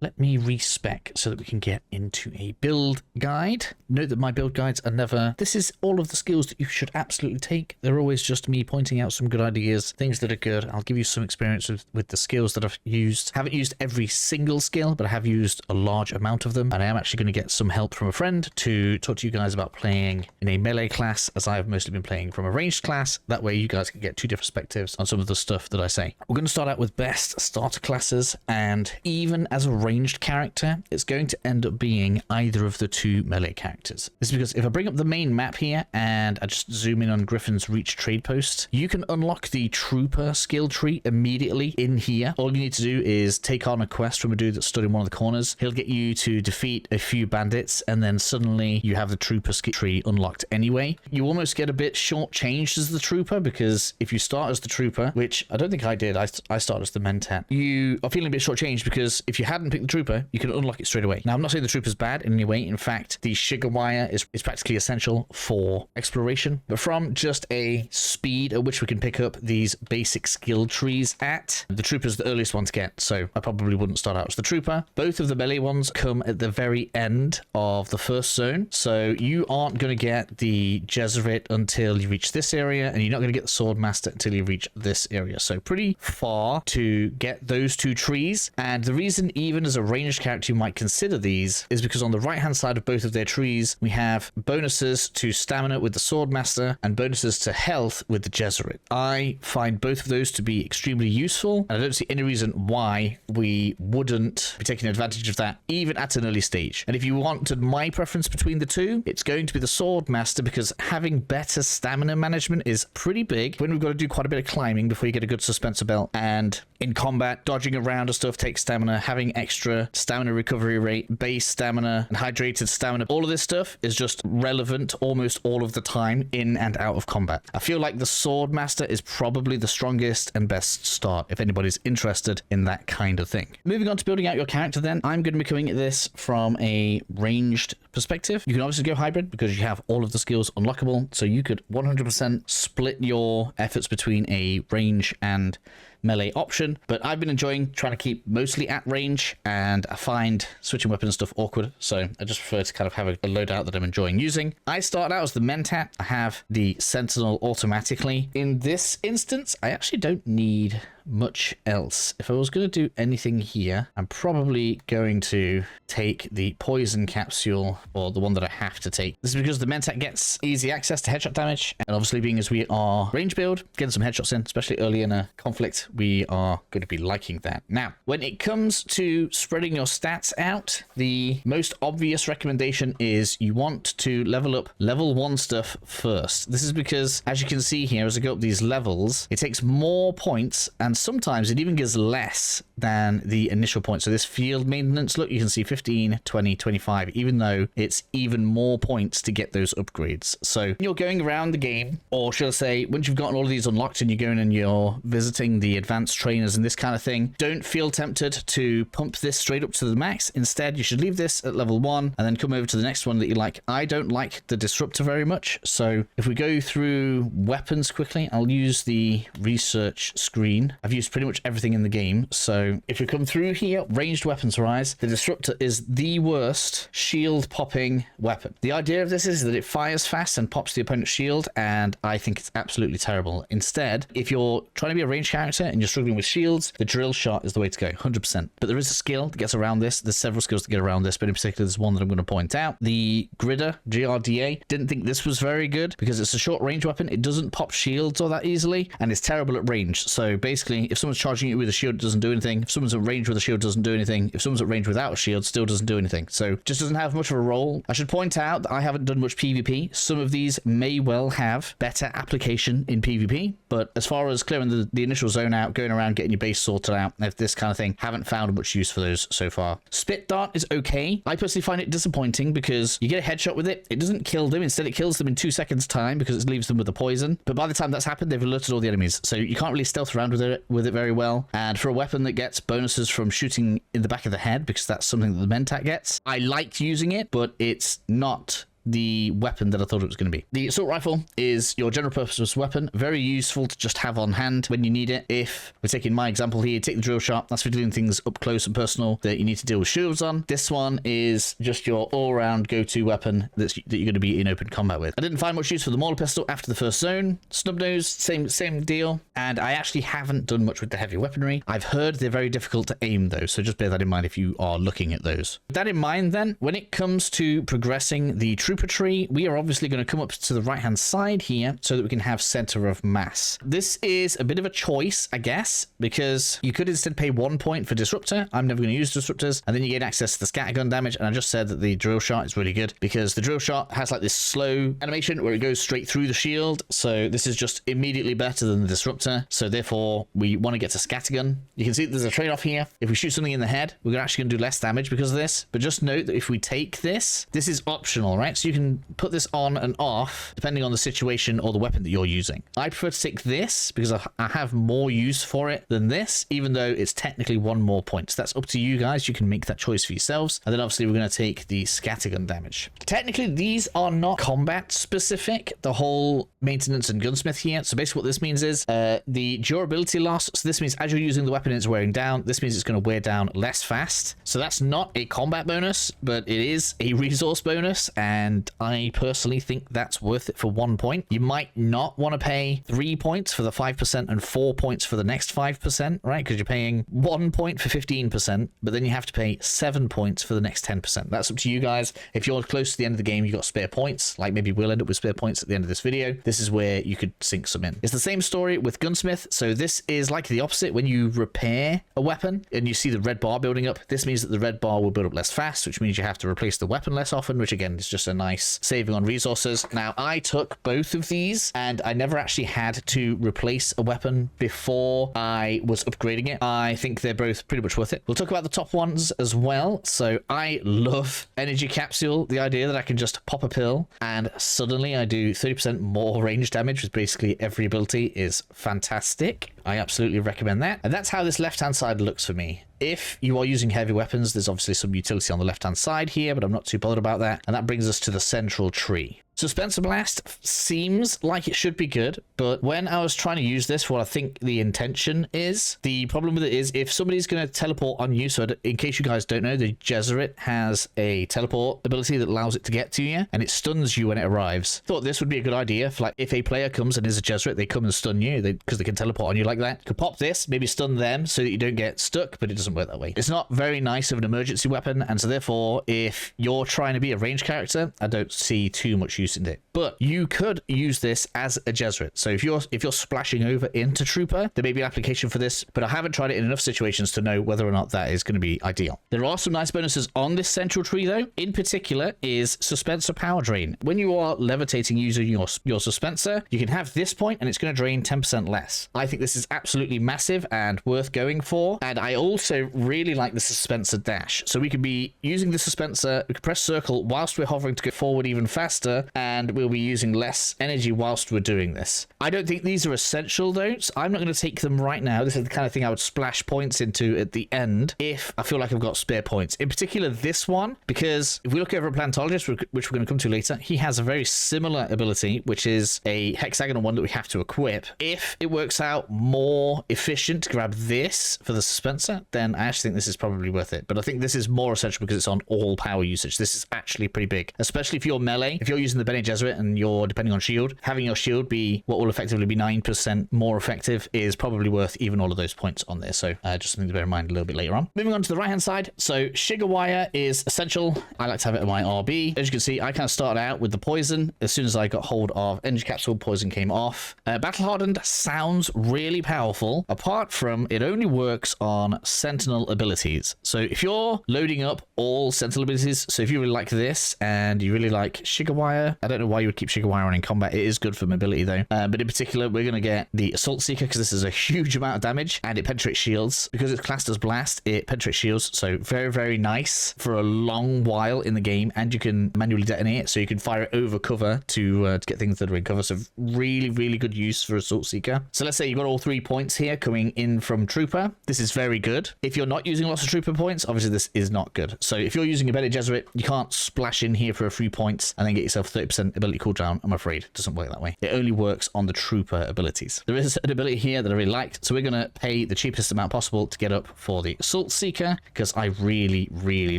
let me respec so that we can get into a build guide. Note that my build guides are never, this is all of the skills that you should absolutely take. They're always just me pointing out some good ideas, things that are good. I'll give you some experience with the skills that I've used. Haven't used every single skill, but I have used a large amount of them. And I am actually going to get some help from a friend to talk to you guys about playing in a melee class, as I've mostly been playing from a ranged class. That way you guys can get two different perspectives on some of the stuff that I say. We're going to start out with best starter classes, and even as a ranged character, it's going to end up being either of the two melee characters. This is because if I bring up the main map here and I just zoom in on Griffin's Reach trade post, you can unlock the trooper skill tree immediately in here. All you need to do is take on a quest from a dude that stood in one of the corners. He'll get you to defeat a few bandits, and then suddenly you have the trooper skill tree unlocked anyway. You almost get a bit shortchanged as the trooper, because if you start as the trooper, which I don't think I did, I started as the Mentat, you are feeling a bit shortchanged because if you hadn't picked the trooper, you can unlock it straight away. Now, I'm not saying the trooper's bad in any way. In fact, the Shigawire is practically essential for exploration, but from just a speed at which we can pick up these basic skill trees at, the trooper's the earliest one to get, so I probably wouldn't start out as the trooper. Both of the melee ones come at the very end of the first zone, so you aren't going to get the gesserit until you reach this area, and you're not going to get the swordmaster until you reach this area. So pretty far to get those two trees. And the reason even as a ranged character you might consider these is because on the right hand side of both of their trees we have bonuses to stamina with the swordmaster and bonuses to health with the gesserit. I find both of those to be extremely useful, and I don't see any reason why we wouldn't be taking advantage of that even at an early stage. And if you wanted my preference between the two, it's going to be the swordmaster, because having better stamina management is pretty big when we've got to do quite a bit of climbing before you get a good suspensor belt, and in combat dodging around and stuff takes stamina. Having extra stamina recovery rate, base stamina, and hydrated stamina, all of this stuff is just relevant almost all of the time in and out of combat. I feel like the swordmaster is probably the strongest and best start if anybody's interested in that kind of thing. Moving on to building out your character then, I'm going to be coming at this from a ranged perspective. You can obviously go hybrid because you have all of the skills unlockable, so you could 100% split your efforts between a range and melee option, but I've been enjoying trying to keep mostly at range, and I find switching weapons and stuff awkward, so I just prefer to kind of have a loadout that I'm enjoying using. I start out as the Mentat. I have the Sentinel automatically. In this instance, I actually don't need much else. If I was going to do anything here, I'm probably going to take the poison capsule, or the one that I have to take. This is because the Mentat gets easy access to headshot damage, and obviously being as we are range build, getting some headshots in, especially early in a conflict, we are going to be liking that. Now, when it comes to spreading your stats out, the most obvious recommendation is you want to level up level 1 stuff first. This is because, as you can see here, as I go up these levels, it takes more points, and sometimes it even gives less than the initial point. So this field maintenance, look, you can see 15, 20, 25, even though it's even more points to get those upgrades. So when you're going around the game, or should I say, once you've gotten all of these unlocked and you're going and you're visiting the advanced trainers and this kind of thing, don't feel tempted to pump this straight up to the max. Instead, you should leave this at level 1 and then come over to the next one that you like. I don't like the disruptor very much, so if we go through weapons quickly, I'll use the research screen. I've used pretty much everything in the game, so if we come through here, ranged weapons rise, the disruptor is the worst shield popping weapon. The idea of this is that it fires fast and pops the opponent's shield, and I think it's absolutely terrible. Instead, if you're trying to be a ranged character and you're struggling with shields, the drill shot is the way to go, 100%. But there is a skill that gets around this. There's several skills that get around this, but in particular there's one that I'm going to point out. The Gridder, GRDA, didn't think this was very good because it's a short range weapon. It doesn't pop shields all that easily, and it's terrible at range. So basically, if someone's charging you with a shield, it doesn't do anything. If someone's at range with a shield, it doesn't do anything. If someone's at range without a shield, still doesn't do anything. So just doesn't have much of a role. I should point out that I haven't done much PvP. Some of these may well have better application in PvP, but as far as clearing the initial zone out, going around getting your base sorted out, and this kind of thing, haven't found much use for those so far. Spit Dart is okay. I personally find it disappointing because you get a headshot with it. It doesn't kill them. Instead, it kills them in 2 seconds time because it leaves them with a poison. But by the time that's happened, they've alerted all the enemies. So you can't really stealth around with it very well. And for a weapon that gets bonuses from shooting in the back of the head, because that's something that the Mentat gets, I liked using it, but it's not the weapon that I thought it was going to be. The assault rifle is your general purpose weapon, very useful to just have on hand when you need it. If we're taking my example here, take the drill shot, that's for doing things up close and personal that you need to deal with shields on. This one is just your all-round go-to weapon that you're going to be in open combat with. I didn't find much use for the Mauler pistol after the first zone. Snubnose, same deal. And I actually haven't done much with the heavy weaponry. I've heard they're very difficult to aim though, so just bear that in mind if you are looking at those. With that in mind then, when it comes to progressing the trooper tree, we are obviously going to come up to the right-hand side here so that we can have center of mass. This is a bit of a choice, I guess, because you could instead pay 1 point for disruptor. I'm never going to use disruptors, and then you gain access to the scattergun damage. And I just said that the drill shot is really good because the drill shot has like this slow animation where it goes straight through the shield. So this is just immediately better than the disruptor. So therefore we want to get to scattergun. You can see there's a trade-off here. If we shoot something in the head, we're actually going to do less damage because of this. But just note that if we take this is optional, right? So you can put this on and off depending on the situation or the weapon that you're using. I prefer to take this because I have more use for it than this, even though it's technically 1 more point. So that's up to you guys. You can make that choice for yourselves. And then obviously we're going to take the scattergun damage. Technically, these are not combat specific, the whole maintenance and gunsmith here. So basically what this means is the durability loss. So this means as you're using the weapon, it's wearing down. This means it's going to wear down less fast. So that's not a combat bonus, but it is a resource bonus. And I personally think that's worth it for 1 point. You might not want to pay 3 points for the 5% and 4 points for the next 5%, right? Because you're paying 1 point for 15%, but then you have to pay 7 points for the next 10%. That's up to you guys. If you're close to the end of the game, you got spare points, like maybe we'll end up with spare points at the end of this video. This is where you could sink some in. It's the same story with gunsmith. So this is like the opposite. When you repair a weapon and you see the red bar building up, this means that the red bar will build up less fast, which means you have to replace the weapon less often, which again is just a nice saving on resources. Now I took both of these and I never actually had to replace a weapon before I was upgrading it. I think they're both pretty much worth it. We'll talk about the top ones as well. So I love energy capsule. The idea that I can just pop a pill and suddenly I do 30% more range damage with basically every ability is fantastic. I absolutely recommend that. And that's how this left-hand side looks for me. If you are using heavy weapons, there's obviously some utility on the left-hand side here, but I'm not too bothered about that. And that brings us to the central tree. Suspenser Blast seems like it should be good, but when I was trying to use this for what I think the intention is, the problem with it is if somebody's going to teleport on you, so in case you guys don't know, the Gesserit has a teleport ability that allows it to get to you, and it stuns you when it arrives. Thought this would be a good idea for like if a player comes and is a Gesserit, they come and stun you because they can teleport on you like that. You could pop this, maybe stun them so that you don't get stuck, but it doesn't work that way. It's not very nice of an emergency weapon, and so therefore, if you're trying to be a ranged character, I don't see too much use in it. But you could use this as a Gesserit. So if you're splashing over into Trooper, there may be an application for this, but I haven't tried it in enough situations to know whether or not that is going to be ideal. There are some nice bonuses on this central tree though. In particular is Suspenser Power Drain. When you are levitating using your Suspenser, you can have this point and it's going to drain 10% less. I think this is absolutely massive and worth going for. And I also really like the Suspenser Dash. So we could be using the Suspenser, we could press circle whilst we're hovering to go forward even faster, and we'll be using less energy whilst we're doing this. I don't think these are essential though, so I'm not going to take them right now. This is the kind of thing I would splash points into at the end if I feel like I've got spare points. In particular this one, because if we look over at Planetologist, which we're going to come to later, he has a very similar ability, which is a hexagonal one that we have to equip. If it works out more efficient to grab this for the Suspenser, then I actually think this is probably worth it. But I think this is more essential because it's on all power usage. This is actually pretty big, especially if you're melee. If you're using the Bene Gesserit and you're depending on shield, having your shield be what will effectively be 9% more effective is probably worth even all of those points on there. So just something to bear in mind a little bit later on. Moving on to the right hand side. So Shigawire is essential. I like to have it in my RB. As you can see, I kind of started out with the poison. As soon as I got hold of energy capsule, poison came off. Battlehardened sounds really powerful, apart from it only works on sentinel abilities. So if you're loading up all sentinel abilities, so if you really like this and you really like Shigawire, Trooper. I don't know why you would keep Shigawire on in combat. It is good for mobility though. But in particular, we're going to get the Assault Seeker because this is a huge amount of damage and it penetrates shields. Because it's classed as blast, it penetrates shields. So very, very nice for a long while in the game, and you can manually detonate it, so you can fire it over cover to get things that are in cover. So really, really good use for Assault Seeker. So let's say you've got all 3 points here coming in from Trooper. This is very good. If you're not using lots of Trooper points, obviously this is not good. So if you're using a bene gesserit, you can't splash in here for a few points and then get yourself 30% ability cooldown. I'm afraid it doesn't work that way. It only works on the Trooper abilities. There is an ability here that I really liked, so we're going to pay the cheapest amount possible to get up for the Assault Seeker because I really, really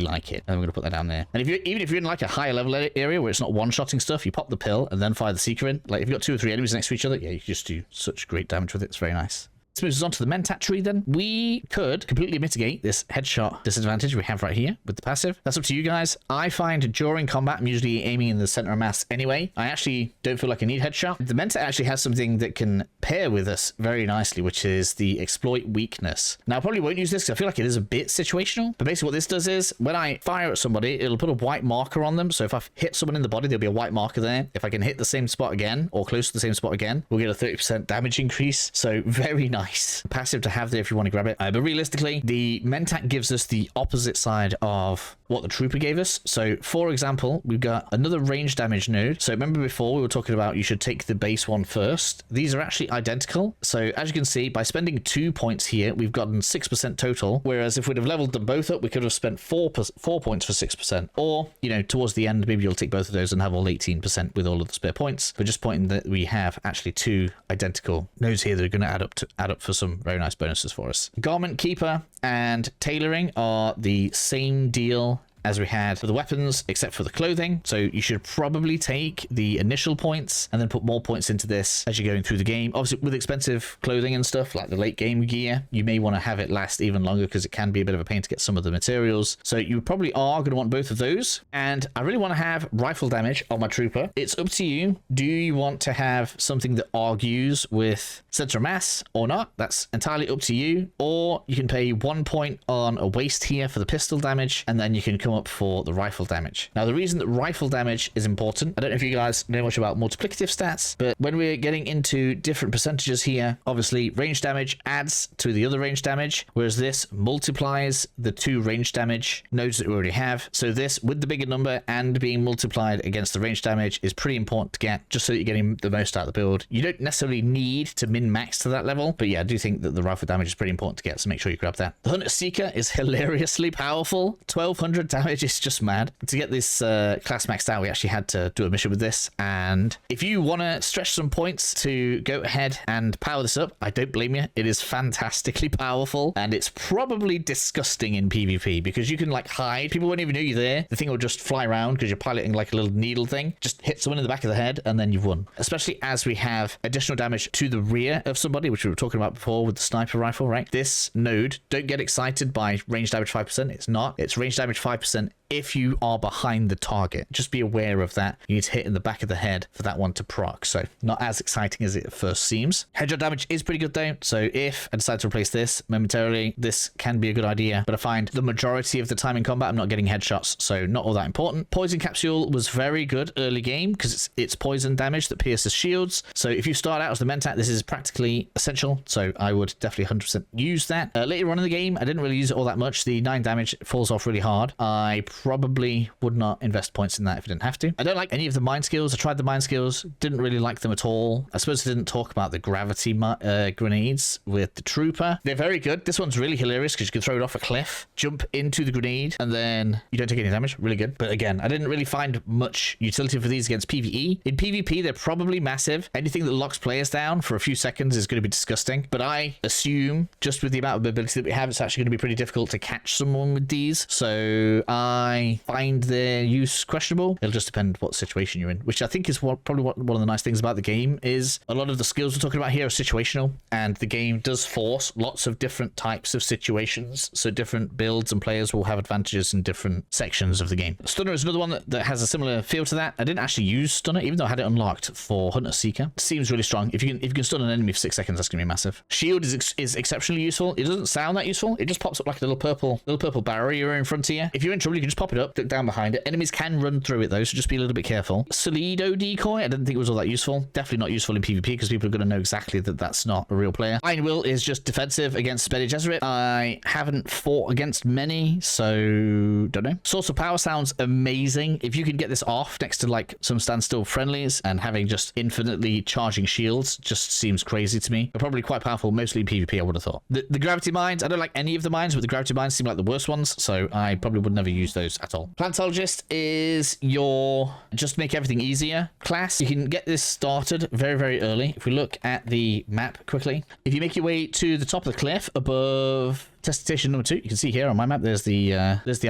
like it. And we're going to put that down there. And even if you're in like a higher level area where it's not one-shotting stuff, you pop the pill and then fire the Seeker in. Like if you've got 2 or 3 enemies next to each other, yeah, you can just do such great damage with it. It's very nice. This moves us on to the Mentat tree then. We could completely mitigate this headshot disadvantage we have right here with the passive. That's up to you guys. I find during combat, I'm usually aiming in the center of mass anyway. I actually don't feel like I need headshot. The Mentat actually has something that can pair with us very nicely, which is the exploit weakness. Now, I probably won't use this because I feel like it is a bit situational. But basically what this does is when I fire at somebody, it'll put a white marker on them. So if I hit someone in the body, there'll be a white marker there. If I can hit the same spot again or close to the same spot again, we'll get a 30% damage increase. So very nice. Passive to have there if you want to grab it. But realistically, the Mentat gives us the opposite side of what the Trooper gave us. So for example, we've got another range damage node. So remember before we were talking about you should take the base one first. These are actually identical. So as you can see, by spending 2 points here, we've gotten 6% total. Whereas if we'd have leveled them both up, we could have spent 4 points for 6%. Or, you know, towards the end, maybe you'll take both of those and have all 18% with all of the spare points. But just pointing that we have actually 2 identical nodes here that are going to add up for some very nice bonuses for us. Garment Keeper and Tailoring are the same deal as we had for the weapons, except for the clothing. So you should probably take the initial points and then put more points into this as you're going through the game. Obviously, with expensive clothing and stuff like the late game gear, you may want to have it last even longer because it can be a bit of a pain to get some of the materials. So you probably are going to want both of those. And I really want to have rifle damage on my Trooper. It's up to you. Do you want to have something that argues with center of mass or not? That's entirely up to you. Or you can pay 1 point on a waste here for the pistol damage, and then you can come up for the rifle damage. Now, the reason that rifle damage is important, I don't know if you guys know much about multiplicative stats, but when we're getting into different percentages here, obviously range damage adds to the other range damage, whereas this multiplies the 2 range damage nodes that we already have. So this, with the bigger number and being multiplied against the range damage, is pretty important to get, just so that you're getting the most out of the build. You don't necessarily need to min-max to that level, but yeah, I do think that the rifle damage is pretty important to get, so make sure you grab that. The Hunter Seeker is hilariously powerful. 1200 damage is just mad. To get this class maxed out, we actually had to do a mission with this, and if you want to stretch some points to go ahead and power this up, I don't blame you. It is fantastically powerful, and it's probably disgusting in PvP because you can like hide. People won't even know you're there. The thing will just fly around because you're piloting like a little needle thing. Just hit someone in the back of the head and then you've won. Especially as we have additional damage to the rear of somebody, which we were talking about before with the sniper rifle, right? This node, don't get excited by range damage 5%. It's not. It's range damage 5% if you are behind the target. Just be aware of that. You need to hit in the back of the head for that one to proc. So not as exciting as it first seems. Headshot damage is pretty good though. So if I decide to replace this momentarily, this can be a good idea. But I find the majority of the time in combat, I'm not getting headshots. So not all that important. Poison Capsule was very good early game because it's poison damage that pierces shields. So if you start out as the Mentat, this is practically essential. So I would definitely 100% use that. Later on in the game, I didn't really use it all that much. The 9 damage falls off really hard. I probably would not invest points in that if I didn't have to. I don't like any of the mind skills. I tried the mind skills, didn't really like them at all. I suppose I didn't talk about the gravity grenades with the Trooper. They're very good. This one's really hilarious because you can throw it off a cliff, jump into the grenade, and then you don't take any damage. Really good. But again, I didn't really find much utility for these against PvE. In PvP, they're probably massive. Anything that locks players down for a few seconds is going to be disgusting. But I assume, just with the amount of mobility that we have, it's actually going to be pretty difficult to catch someone with these. So I find their use questionable. It'll just depend what situation you're in, which I think is probably one of the nice things about the game is a lot of the skills we're talking about here are situational, and the game does force lots of different types of situations. So different builds and players will have advantages in different sections of the game. Stunner is another one that has a similar feel to that. I didn't actually use Stunner, even though I had it unlocked for Hunter Seeker. It seems really strong. If you can stun an enemy for 6 seconds, that's going to be massive. Shield is exceptionally useful. It doesn't sound that useful. It just pops up like a little purple barrier in front of you. If you're in trouble, you can just pop it up, look down behind it. Enemies can run through it though, so just be a little bit careful. Solido decoy, I didn't think it was all that useful. Definitely not useful in PvP because people are going to know exactly that that's not a real player. Iron Will is just defensive against Bene Gesserit. I haven't fought against many, so don't know. Source of Power sounds amazing. If you can get this off next to like some standstill friendlies and having just infinitely charging shields just seems crazy to me. They're probably quite powerful, mostly in PvP, I would have thought. The gravity mines, I don't like any of the mines, but the gravity mines seem like the worst ones, so I probably would never use those at all. Planetologist is your just make everything easier class. You can get this started very, very early. If we look at the map quickly, if you make your way to the top of the cliff above test station number 2, you can see here on my map, there's the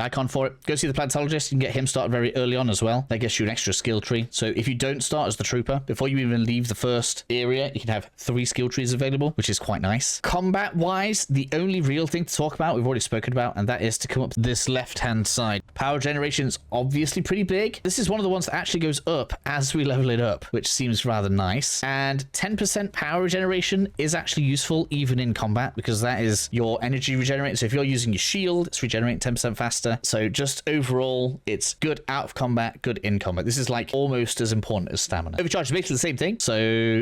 icon for it. Go see the Planetologist. You can get him started very early on as well. That gets you an extra skill tree. So if you don't start as the trooper, before you even leave the first area, you can have 3 skill trees available, which is quite nice. Combat wise, the only real thing to talk about, we've already spoken about, and that is to come up this left hand side. Power generation is obviously pretty big. This is one of the ones that actually goes up as we level it up, which seems rather nice. And 10% power regeneration is actually useful even in combat because that is your energy regenerate. So if you're using your shield, it's regenerating 10% faster. So just overall, it's good out of combat, good in combat. This is like almost as important as stamina. Overcharge is basically the same thing. So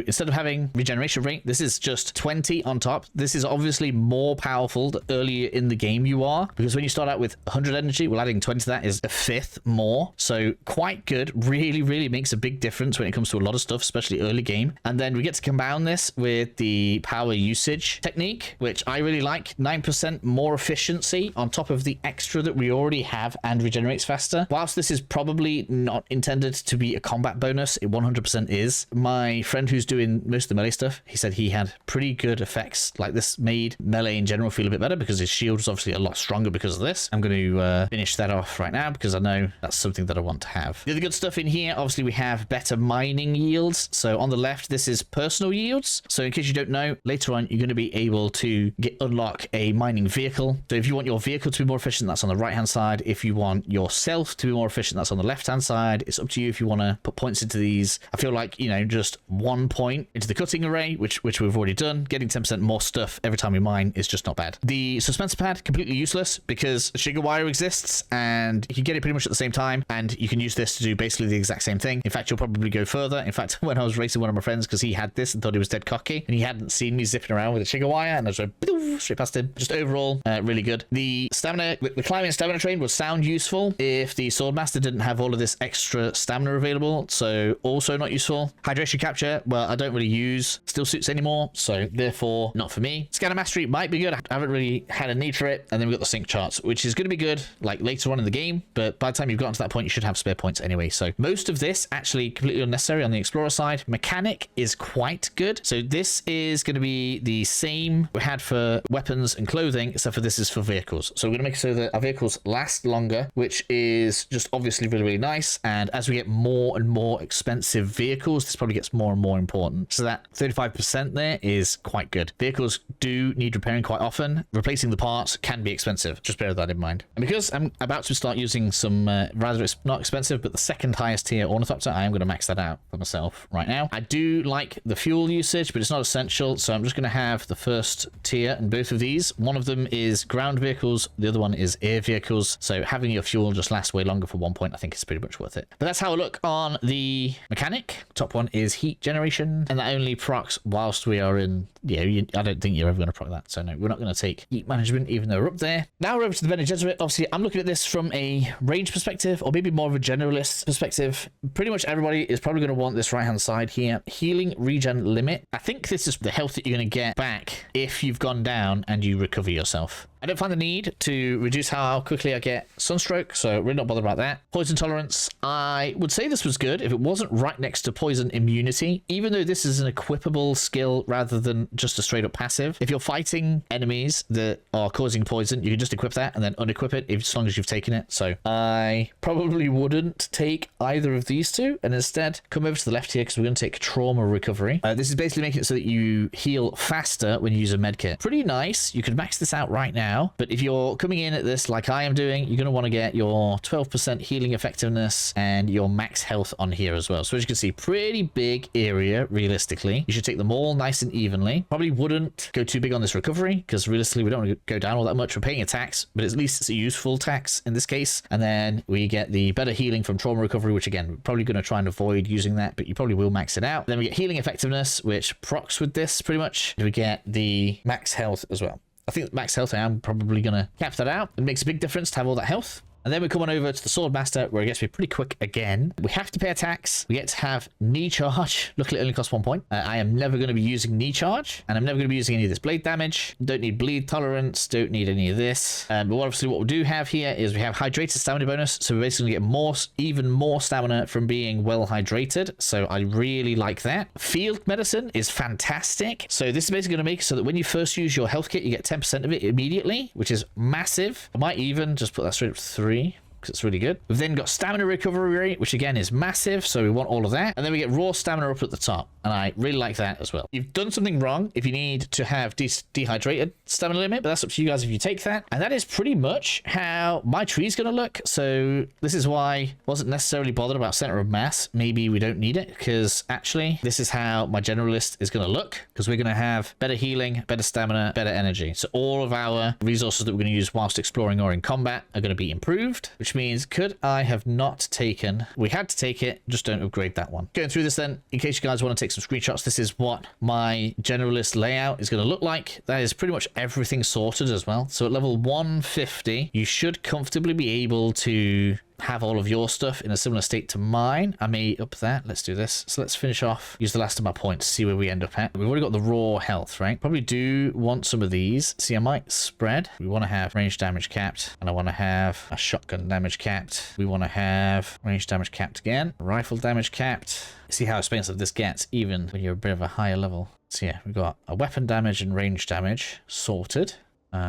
instead of having regeneration rate, this is just 20 on top. This is obviously more powerful the earlier in the game you are, because when you start out with 100 energy, well, adding 20 to that is a fifth more. So quite good. Really, really makes a big difference when it comes to a lot of stuff, especially early game. And then we get to combine this with the power usage technique, which I really like. 9% more efficiency on top of the extra that we already have and regenerates faster. Whilst this is probably not intended to be a combat bonus, it 100% is. My friend who's doing most of the melee stuff, he said he had pretty good effects. Like this made melee in general feel a bit better because his shield was obviously a lot stronger because of this. I'm going to finish that off right now because I know that's something that I want to have. The other good stuff in here, obviously we have better mining yields. So on the left, this is personal yields. So in case you don't know, later on, you're going to be able to unlock a mining vehicle. So if you want your vehicle to be more efficient, that's on the right hand side. If you want yourself to be more efficient, that's on the left hand side. It's up to you if you want to put points into these. I feel like, you know, just 1 point into the cutting array, which we've already done. Getting 10% more stuff every time you mine is just not bad. The suspensor pad, completely useless because Shigawire exists and you can get it pretty much at the same time, and you can use this to do basically the exact same thing. In fact, you'll probably go further. In fact, when I was racing one of my friends, because he had this and thought he was dead cocky and he hadn't seen me zipping around with a Shigawire, and I just went straight past him. Just overall, really good. The stamina, the climbing stamina train would sound useful if the swordmaster didn't have all of this extra stamina available, so also not useful. Hydration capture, well, I don't really use still suits anymore, so therefore not for me. Scanner mastery might be good. I haven't really had a need for it. And then we've got the sync charts, which is going to be good like later on in the game, but by the time you've gotten to that point, you should have spare points anyway. So most of this actually completely unnecessary on the explorer side. Mechanic is quite good. So this is going to be the same we had for weapons and clothing, except for this is for vehicles. So we're going to make it so that our vehicles last longer, which is just obviously really, really nice. And as we get more and more expensive vehicles, this probably gets more and more important. So that 35% there is quite good. Vehicles do need repairing quite often. Replacing the parts can be expensive. Just bear that in mind. And because I'm about to start using some rather not expensive, but the second highest tier ornithopter, I am going to max that out for myself right now. I do like the fuel usage, but it's not essential. So I'm just going to have the first tier and both of these. One of them is ground vehicles. The other one is air vehicles. So having your fuel just lasts way longer for 1 point, I think is pretty much worth it. But that's how I look on the mechanic. Top one is heat generation, and that only procs whilst we are in, I don't think you're ever going to proc that. So no, we're not going to take heat management, even though we're up there. Now we're over to the Bene Gesserit. Obviously, I'm looking at this from a range perspective, or maybe more of a generalist perspective. Pretty much everybody is probably going to want this right-hand side here. Healing regen limit. I think this is the health that you're going to get back if you've gone down and you recover yourself. I don't find the need to reduce how quickly I get sunstroke, so really not bothered about that. Poison tolerance, I would say this was good if it wasn't right next to poison immunity, even though this is an equipable skill rather than just a straight up passive. If you're fighting enemies that are causing poison, you can just equip that and then unequip it as long as you've taken it. So I probably wouldn't take either of these two and instead come over to the left here because we're going to take trauma recovery. This is basically making it so that you heal faster when you use a medkit. Pretty nice. You can max this out right now how. But if you're coming in at this like I am doing, you're going to want to get your 12% healing effectiveness and your max health on here as well. So as you can see, pretty big area realistically. You should take them all nice and evenly. Probably wouldn't go too big on this recovery because realistically we don't want to go down all that much. We're paying a tax, but at least it's a useful tax in this case. And then we get the better healing from trauma recovery, which again, we're probably going to try and avoid using that, but you probably will max it out. Then we get healing effectiveness, which procs with this pretty much. We get the max health as well. I think max health, I am probably going to cap that out. It makes a big difference to have all that health. And then we come on over to the swordmaster, where it gets to be pretty quick again. We have to pay a tax. We get to have knee charge. Luckily, it only costs 1 point. I am never going to be using knee charge, and I'm never going to be using any of this blade damage. Don't need bleed tolerance. Don't need any of this. But obviously, what we do have here is we have hydrated stamina bonus. So we basically get even more stamina from being well hydrated. So I really like that. Field medicine is fantastic. So this is basically going to make it so that when you first use your health kit, you get 10% of it immediately, which is massive. I might even just put that straight up to 3. Because it's really good. We've then got stamina recovery rate, which again is massive, so we want all of that. And then we get raw stamina up at the top, and I really like that as well. You've done something wrong if you need to have dehydrated stamina limit, but that's up to you guys if you take that. And that is pretty much how my tree is going to look. So this is why I wasn't necessarily bothered about center of mass. Maybe we don't need it, because actually this is how my generalist is going to look, because we're going to have better healing, better stamina, better energy. So all of our resources that we're going to use whilst exploring or in combat are going to be improved, which means could I have not taken, we had to take it, just don't upgrade that one. Going through this then, in case you guys want to take some screenshots, this is what my generalist layout is going to look like. That is pretty much everything sorted as well. So at level 150, you should comfortably be able to have all of your stuff in a similar state to mine. I may up that. Let's do this. So let's finish off, use the last of my points, see where we end up at. We've already got the raw health, right? Probably do want some of these. See, I might spread. We want to have range damage capped, and I want to have a shotgun damage capped. We want to have range damage capped again, rifle damage capped. See how expensive this gets even when you're a bit of a higher level. So yeah, we've got a weapon damage and range damage sorted.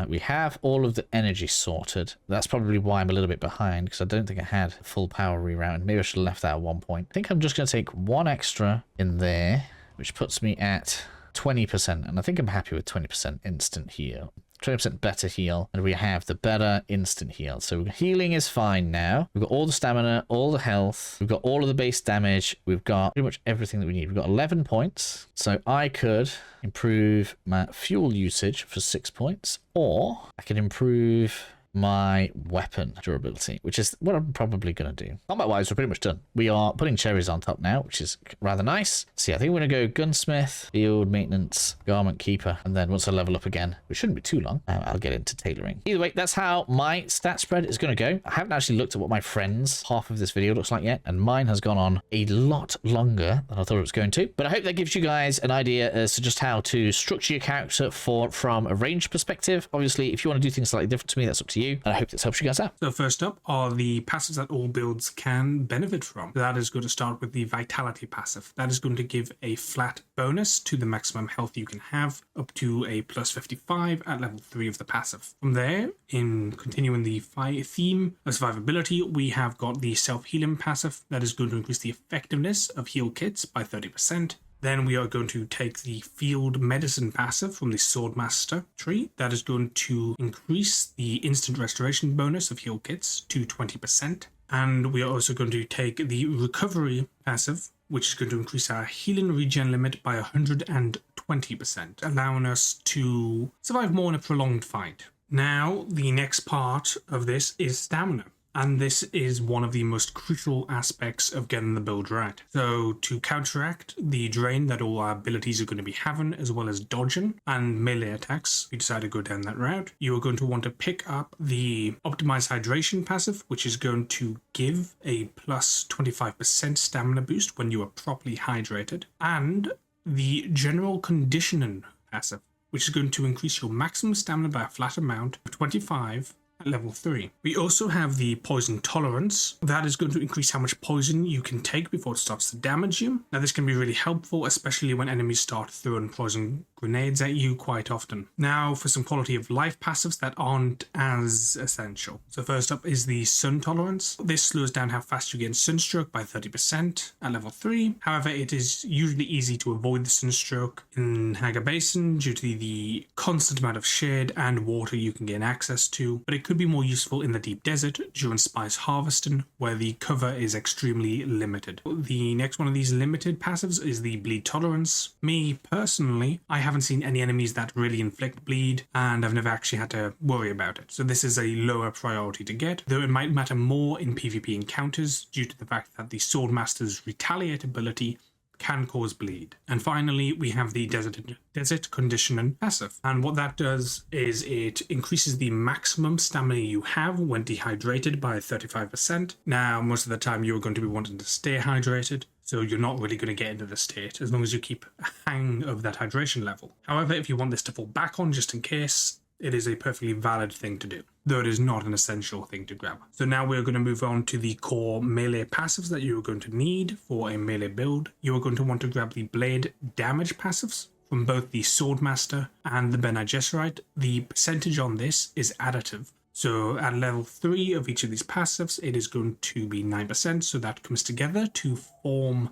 We have all of the energy sorted. That's probably why I'm a little bit behind, because I don't think I had full power reroute. Maybe I should have left that at 1 point. I think I'm just going to take one extra in there, which puts me at 20%. And I think I'm happy with 20% instant heal. 20% better heal, and we have the better instant heal. So healing is fine now. We've got all the stamina, all the health. We've got all of the base damage. We've got pretty much everything that we need. We've got 11 points. So I could improve my fuel usage for 6 points, or I could improve my weapon durability, which is what I'm probably going to do. Combat wise, we're pretty much done. We are putting cherries on top now, which is rather nice. So yeah, I think we're going to go gunsmith, field maintenance, garment keeper, and then once I level up again, which shouldn't be too long, I'll get into tailoring. Either way, that's how my stat spread is going to go. I haven't actually looked at what my friends' half of this video looks like yet, and mine has gone on a lot longer than I thought it was going to. But I hope that gives you guys an idea as to just how to structure your character from a range perspective. Obviously, if you want to do things slightly different to me, that's up to you. And I hope this helps you guys out. So first up are the passives that all builds can benefit from. That is going to start with the Vitality passive. That is going to give a flat bonus to the maximum health you can have, up to a plus 55 at level 3 of the passive. From there, in continuing the theme of survivability, we have got the self-healing passive. That is going to increase the effectiveness of heal kits by 30%. Then we are going to take the field medicine passive from the swordmaster tree. That is going to increase the instant restoration bonus of heal kits to 20%. And we are also going to take the recovery passive, which is going to increase our healing regen limit by 120%, allowing us to survive more in a prolonged fight. Now, the next part of this is stamina. And this is one of the most crucial aspects of getting the build right. So to counteract the drain that all our abilities are going to be having, as well as dodging and melee attacks, if you decide to go down that route, you are going to want to pick up the optimized hydration passive, which is going to give a plus 25% stamina boost when you are properly hydrated, and the general conditioning passive, which is going to increase your maximum stamina by a flat amount of 25 at level 3. We also have the poison tolerance. That is going to increase how much poison you can take before it starts to damage you. Now this can be really helpful, especially when enemies start throwing poison grenades at you quite often. Now for some quality of life passives that aren't as essential. So first up is the sun tolerance. This slows down how fast you get sunstroke by 30% at level 3. However, it is usually easy to avoid the sunstroke in Haga Basin due to the constant amount of shade and water you can gain access to, but it could be more useful in the deep desert during spice harvesting where the cover is extremely limited. The next one of these limited passives is the bleed tolerance. Me personally, I haven't seen any enemies that really inflict bleed, and I've never actually had to worry about it. So this is a lower priority to get, though it might matter more in PvP encounters due to the fact that the swordmaster's retaliate ability can cause bleed. And finally, we have the desert conditioning passive. And what that does is it increases the maximum stamina you have when dehydrated by 35%. Now, most of the time you're going to be wanting to stay hydrated, so you're not really going to get into the state as long as you keep a hang of that hydration level. However, if you want this to fall back on just in case, it is a perfectly valid thing to do, though it is not an essential thing to grab. So now we're going to move on to the core melee passives that you are going to need for a melee build. You are going to want to grab the blade damage passives from both the swordmaster and the bene gesserit. The percentage on this is additive. So at level 3 of each of these passives, it is going to be 9%, so that comes together to form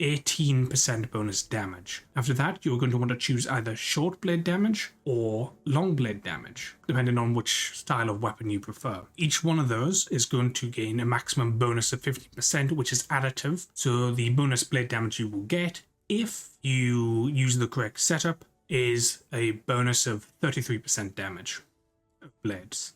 18% bonus damage. After that, you're going to want to choose either short blade damage or long blade damage, depending on which style of weapon you prefer. Each one of those is going to gain a maximum bonus of 50%, which is additive. So the bonus blade damage you will get, if you use the correct setup, is a bonus of 33% damage of blades.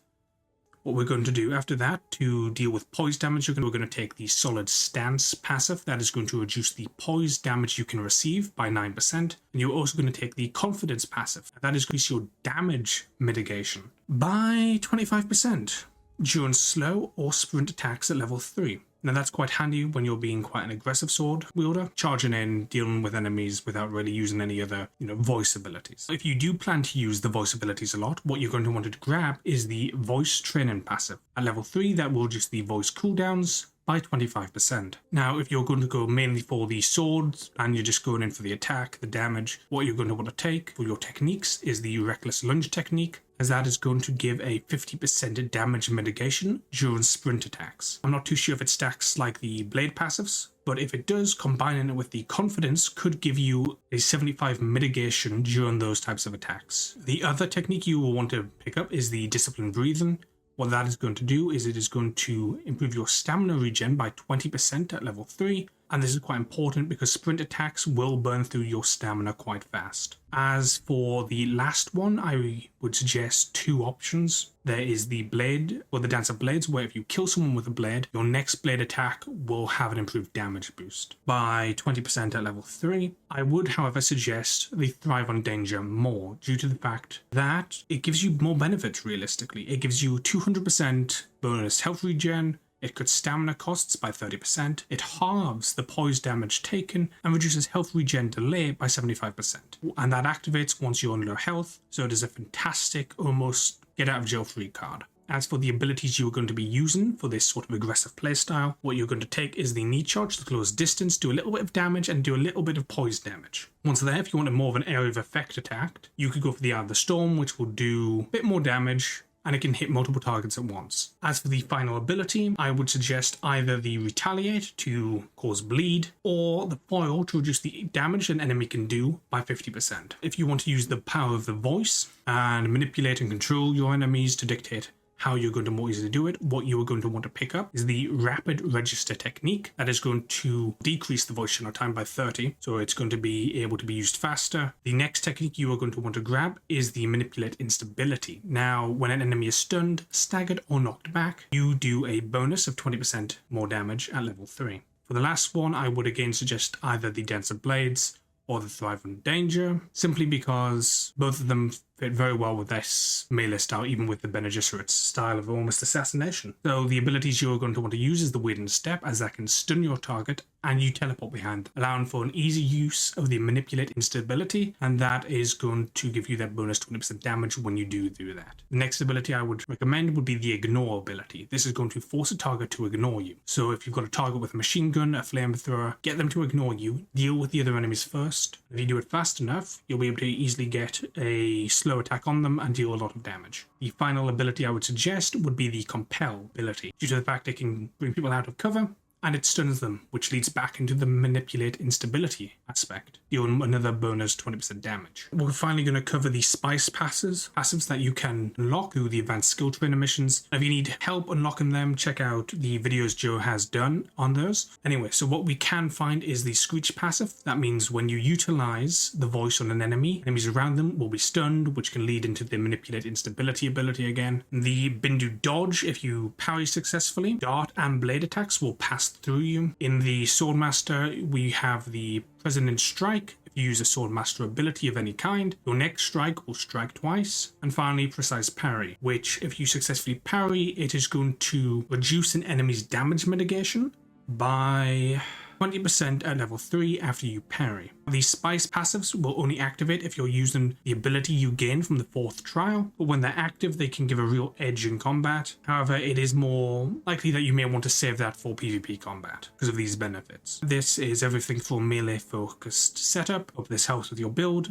What we're going to do after that to deal with poise damage, we're going to take the solid stance passive. That is going to reduce the poise damage you can receive by 9%. And you're also going to take the confidence passive. That is going to increase your damage mitigation by 25% during slow or sprint attacks at level 3. Now that's quite handy when you're being quite an aggressive sword wielder, charging in, dealing with enemies without really using any other, voice abilities. If you do plan to use the voice abilities a lot, what you're going to want to grab is the voice training passive. At level 3, that will reduce the voice cooldowns by 25%. Now, if you're going to go mainly for the swords and you're just going in for the attack, the damage, what you're going to want to take for your techniques is the reckless lunge technique, as that is going to give a 50% damage mitigation during sprint attacks. I'm not too sure if it stacks like the blade passives, but if it does, combining it with the confidence could give you a 75 mitigation during those types of attacks. The other technique you will want to pick up is the disciplined breathing. What that is going to do is it is going to improve your stamina regen by 20% at level 3, and this is quite important because sprint attacks will burn through your stamina quite fast. As for the last one, I would suggest 2 options. There is the blade, or the dance of blades, where if you kill someone with a blade, your next blade attack will have an improved damage boost by 20% at level 3. I would, however, suggest the thrive on danger more, due to the fact that it gives you more benefits realistically. It gives you 200% bonus health regen, it cuts stamina costs by 30%, it halves the poise damage taken, and reduces health regen delay by 75%. And that activates once you're on low health, so it is a fantastic, almost get out of jail free card. As for the abilities you're going to be using for this sort of aggressive playstyle, what you're going to take is the knee charge to close distance, do a little bit of damage, and do a little bit of poise damage. Once there, if you want a more of an area of effect attack, you could go for the Eye of the Storm, which will do a bit more damage, and it can hit multiple targets at once. As for the final ability, I would suggest either the Retaliate to cause bleed, or the Foil to reduce the damage an enemy can do by 50%. If you want to use the power of the voice and manipulate and control your enemies to dictate how you're going to more easily do it, what you are going to want to pick up is the rapid register technique. That is going to decrease the voice channel time by 30, so it's going to be able to be used faster. The next technique you are going to want to grab is the manipulate instability. Now, when an enemy is stunned, staggered, or knocked back, you do a bonus of 20% more damage at level 3. For the last one, I would again suggest either the Dance of Blades or the Thrive on Danger, simply because both of them fit very well with this melee style, even with the Bene Gesserit's style of almost assassination. So the abilities you're going to want to use is the Weighted Step, as that can stun your target and you teleport behind, allowing for an easy use of the Manipulate instability, and that is going to give you that bonus 20% damage when you do that. The next ability I would recommend would be the Ignore ability. This is going to force a target to ignore you. So if you've got a target with a machine gun, a flamethrower, get them to ignore you, deal with the other enemies first. If you do it fast enough, you'll be able to easily get a slow attack on them and deal a lot of damage. The final ability I would suggest would be the Compel ability, due to the fact it can bring people out of cover, and it stuns them, which leads back into the Manipulate instability aspect, dealing another bonus 20% damage. We're finally going to cover the Spice passives that you can unlock through the Advanced Skill Trainer missions. If you need help unlocking them, check out the videos Joe has done on those. Anyway, so what we can find is the Screech passive. That means when you utilize the voice on an enemy, enemies around them will be stunned, which can lead into the Manipulate instability ability again. The Bindu dodge, if you parry successfully, dart and blade attacks will pass through you. In the Swordmaster, we have the President Strike. If you use a Swordmaster ability of any kind, your next strike will strike twice. And finally, Precise Parry, which if you successfully parry, it is going to reduce an enemy's damage mitigation by 20% at level 3 after you parry. These Spice passives will only activate if you're using the ability you gain from the 4th trial, but when they're active they can give a real edge in combat. However, it is more likely that you may want to save that for PvP combat because of these benefits. This is everything for melee focused setup. Hope this helps with your build.